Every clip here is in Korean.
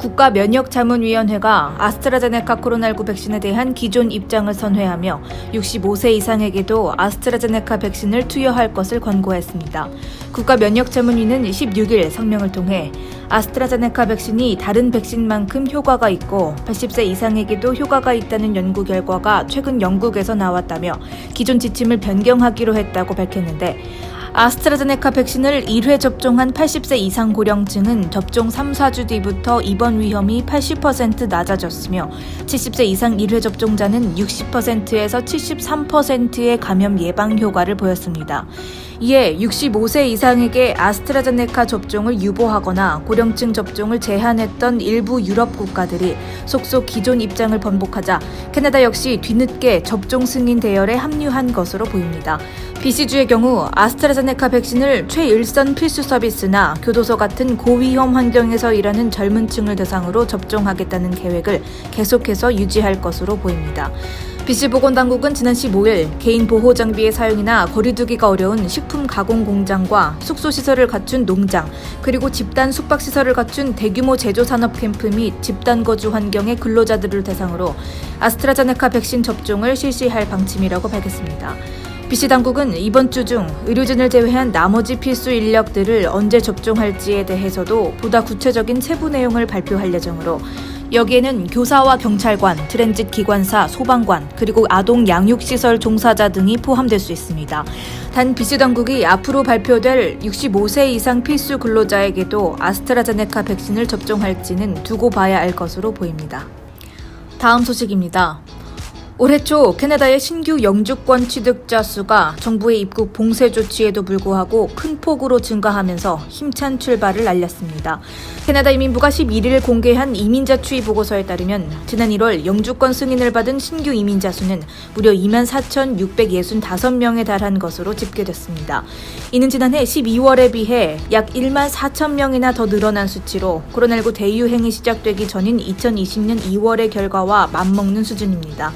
국가면역자문위원회가 아스트라제네카 코로나19 백신에 대한 기존 입장을 선회하며 65세 이상에게도 아스트라제네카 백신을 투여할 것을 권고했습니다. 국가면역자문위는 16일 성명을 통해 아스트라제네카 백신이 다른 백신만큼 효과가 있고 80세 이상에게도 효과가 있다는 연구 결과가 최근 영국에서 나왔다며 기존 지침을 변경하기로 했다고 밝혔는데, 아스트라제네카 백신을 1회 접종한 80세 이상 고령층은 접종 3, 4주 뒤부터 입원 위험이 80% 낮아졌으며 70세 이상 1회 접종자는 60%에서 73%의 감염 예방 효과를 보였습니다. 이에 65세 이상에게 아스트라제네카 접종을 유보하거나 고령층 접종을 제한했던 일부 유럽 국가들이 속속 기존 입장을 번복하자 캐나다 역시 뒤늦게 접종 승인 대열에 합류한 것으로 보입니다. BC주의 경우 아스트라제네카 백신을 최일선 필수 서비스나 교도소 같은 고위험 환경에서 일하는 젊은 층을 대상으로 접종하겠다는 계획을 계속해서 유지할 것으로 보입니다. BC보건당국은 지난 15일 개인 보호 장비의 사용이나 거리두기가 어려운 식품 가공 공장과 숙소시설을 갖춘 농장, 그리고 집단 숙박시설을 갖춘 대규모 제조산업 캠프 및 집단 거주 환경의 근로자들을 대상으로 아스트라제네카 백신 접종을 실시할 방침이라고 밝혔습니다. BC 당국은 이번 주 중 의료진을 제외한 나머지 필수 인력들을 언제 접종할지에 대해서도 보다 구체적인 세부 내용을 발표할 예정으로, 여기에는 교사와 경찰관, 트랜짓 기관사, 소방관, 그리고 아동 양육시설 종사자 등이 포함될 수 있습니다. 단 BC 당국이 앞으로 발표될 65세 이상 필수 근로자에게도 아스트라제네카 백신을 접종할지는 두고 봐야 할 것으로 보입니다. 다음 소식입니다. 올해 초 캐나다의 신규 영주권 취득자 수가 정부의 입국 봉쇄 조치에도 불구하고 큰 폭으로 증가하면서 힘찬 출발을 알렸습니다. 캐나다 이민부가 11일 공개한 이민자 추이 보고서에 따르면 지난 1월 영주권 승인을 받은 신규 이민자 수는 무려 24,665명에 달한 것으로 집계됐습니다. 이는 지난해 12월에 비해 약 14,000명이나 더 늘어난 수치로 코로나19 대유행이 시작되기 전인 2020년 2월의 결과와 맞먹는 수준입니다.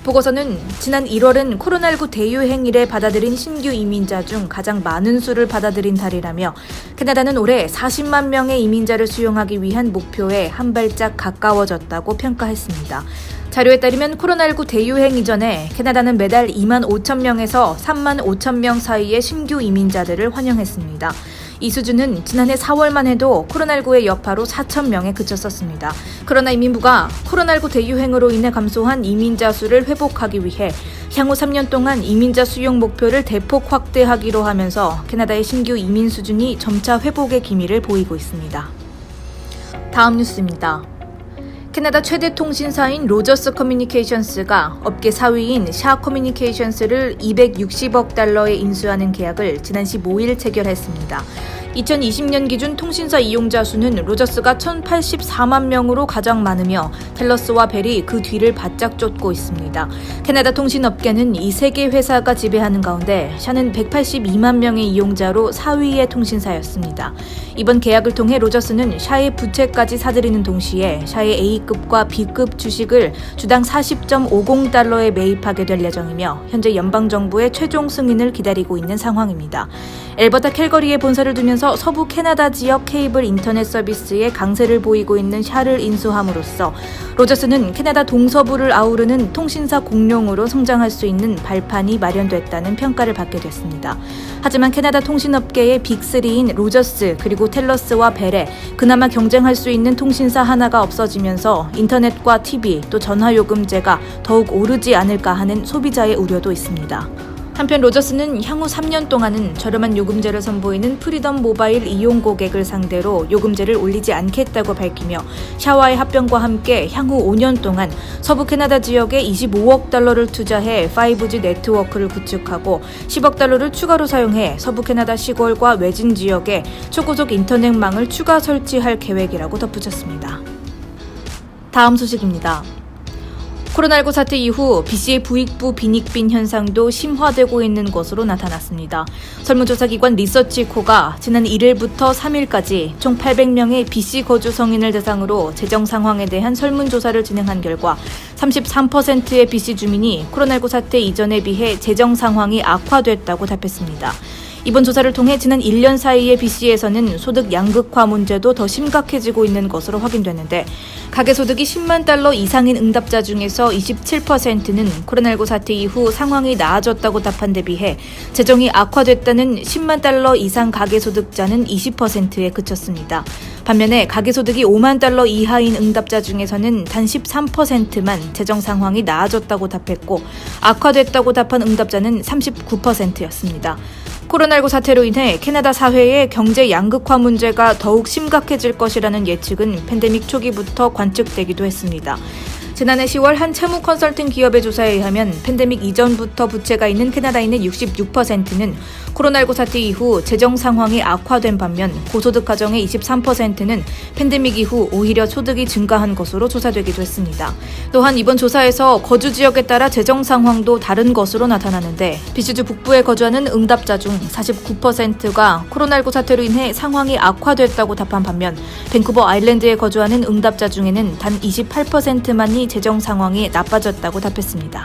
보고서는 지난 1월은 코로나19 대유행 이래 받아들인 신규 이민자 중 가장 많은 수를 받아들인 달이라며 캐나다는 올해 40만 명의 이민자를 수용하기 위한 목표에 한 발짝 가까워졌다고 평가했습니다. 자료에 따르면 코로나19 대유행 이전에 캐나다는 매달 2만 5천 명에서 3만 5천 명 사이의 신규 이민자들을 환영했습니다. 이 수준은 지난해 4월만 해도 코로나19의 여파로 4천 명에 그쳤었습니다. 그러나 이민부가 코로나19 대유행으로 인해 감소한 이민자 수를 회복하기 위해 향후 3년 동안 이민자 수용 목표를 대폭 확대하기로 하면서 캐나다의 신규 이민 수준이 점차 회복의 기미를 보이고 있습니다. 다음 뉴스입니다. 캐나다 최대 통신사인 로저스 커뮤니케이션스가 업계 4위인 샤 커뮤니케이션스를 260억 달러에 인수하는 계약을 지난 15일 체결했습니다. 2020년 기준 통신사 이용자 수는 로저스가 1,084만 명으로 가장 많으며 텔러스와 벨이 그 뒤를 바짝 쫓고 있습니다. 캐나다 통신업계는 이 세 개 회사가 지배하는 가운데 샤는 182만 명의 이용자로 4위의 통신사였습니다. 이번 계약을 통해 로저스는 샤의 부채까지 사들이는 동시에 샤의 A급과 B급 주식을 주당 40.50달러에 매입하게 될 예정이며 현재 연방정부의 최종 승인을 기다리고 있는 상황입니다. 엘버타 캘거리에 본사를 두면서 서부 캐나다 지역 케이블 인터넷 서비스에 강세를 보이고 있는 샤를 인수함으로써 로저스는 캐나다 동서부를 아우르는 통신사 공룡으로 성장할 수 있는 발판이 마련됐다는 평가를 받게 됐습니다. 하지만 캐나다 통신업계의 빅3인 로저스 그리고 텔러스와 벨에 그나마 경쟁할 수 있는 통신사 하나가 없어지면서 인터넷과 TV 또 전화요금제가 더욱 오르지 않을까 하는 소비자의 우려도 있습니다. 한편 로저스는 향후 3년 동안은 저렴한 요금제를 선보이는 프리덤 모바일 이용 고객을 상대로 요금제를 올리지 않겠다고 밝히며 샤와의 합병과 함께 향후 5년 동안 서부 캐나다 지역에 25억 달러를 투자해 5G 네트워크를 구축하고 10억 달러를 추가로 사용해 서부 캐나다 시골과 외진 지역에 초고속 인터넷망을 추가 설치할 계획이라고 덧붙였습니다. 다음 소식입니다. 코로나19 사태 이후 BC의 부익부 빈익빈 현상도 심화되고 있는 것으로 나타났습니다. 설문조사기관 리서치코가 지난 1일부터 3일까지 총 800명의 BC 거주 성인을 대상으로 재정 상황에 대한 설문조사를 진행한 결과 33%의 BC 주민이 코로나19 사태 이전에 비해 재정 상황이 악화됐다고 답했습니다. 이번 조사를 통해 지난 1년 사이에 BC에서는 소득 양극화 문제도 더 심각해지고 있는 것으로 확인됐는데 가계소득이 10만 달러 이상인 응답자 중에서 27%는 코로나19 사태 이후 상황이 나아졌다고 답한 데 비해 재정이 악화됐다는 10만 달러 이상 가계소득자는 20%에 그쳤습니다. 반면에 가계소득이 5만 달러 이하인 응답자 중에서는 단 13%만 재정 상황이 나아졌다고 답했고 악화됐다고 답한 응답자는 39%였습니다. 코로나19 사태로 인해 캐나다 사회의 경제 양극화 문제가 더욱 심각해질 것이라는 예측은 팬데믹 초기부터 관측되기도 했습니다. 지난해 10월 한 채무 컨설팅 기업의 조사에 의하면 팬데믹 이전부터 부채가 있는 캐나다인의 66%는 코로나19 사태 이후 재정 상황이 악화된 반면 고소득 가정의 23%는 팬데믹 이후 오히려 소득이 증가한 것으로 조사되기도 했습니다. 또한 이번 조사에서 거주 지역에 따라 재정 상황도 다른 것으로 나타나는데 BC주 북부에 거주하는 응답자 중 49%가 코로나19 사태로 인해 상황이 악화됐다고 답한 반면 밴쿠버 아일랜드에 거주하는 응답자 중에는 단 28%만이 재정 상황이 나빠졌다고 답했습니다.